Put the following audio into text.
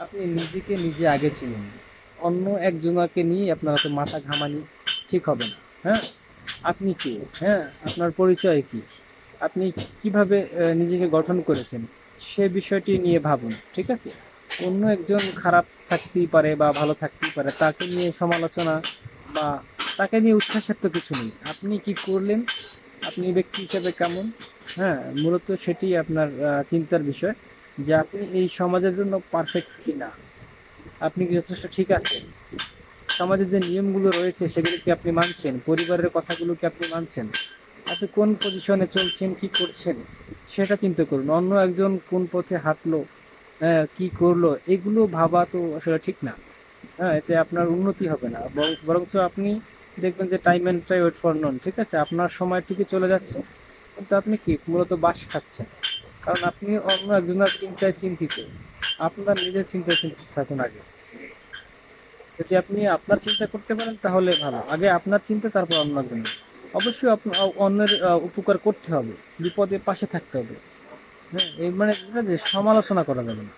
আপনি নিজেকে নিজে আগে চিনুন। অন্য একজনকে নিয়ে আপনার তো মাথা ঘামানি ঠিক হবে না। হ্যাঁ? আপনি কে? হ্যাঁ? আপনার পরিচয় কি? আপনি কিভাবে নিজেকে গঠন করেছেন? সে বিষয়টি নিয়ে ভাবুন। ঠিক আছে? অন্য একজন খারাপ থাকতেই পারে বা ভালো থাকতেই পারে। তাকে নিয়ে সমালোচনা বা তাকে নিয়ে উচ্ছ্বাসের তো কিছু নেই। আপনি কি করলেন? আপনি ব্যক্তি হিসেবে কেমন? হ্যাঁ? মূলত সেটি আপনার চিন্তার বিষয় যে আপনি এই সমাজের জন্য পারফেক্ট কিনা। আপনি কি যথেষ্ট ঠিক আছেন? সমাজের যে নিয়মগুলো রয়েছে সেগুলো কি আপনি মানছেন? পরিবারের কথাগুলো কি আপনি মানছেন? আপনি কোন পজিশনে চলছেন, কি করছেন সেটা চিন্তা করুন। অন্য একজন কোন পথে হাঁটলো, হ্যাঁ, কি করলো এগুলো ভাবা তো আসলে ঠিক না। হ্যাঁ, এতে আপনার উন্নতি হবে না। বরঞ্চ আপনি দেখবেন যে time and tide wait for none. ঠিক আছে? আপনার সময় ঠিকই চলে যাচ্ছে। কিন্তু আপনি কি মূলত বাস খাচ্ছেন। কারণ আপনি অন্য একজনের চিন্তায় চিন্তিত। আপনার নিজের চিন্তায় চিন্তিত থাকুন আগে। যদি আপনি আপনার চিন্তা করতে পারেন তাহলে ভালো। আগে আপনার চিন্তা তারপর অন্যের জন্য। অবশ্যই অন্যের উপকার করতে হবে। বিপদে পাশে থাকতে হবে। হ্যাঁ? এই মানে এটা যে সমালোচনা করা যাবে না।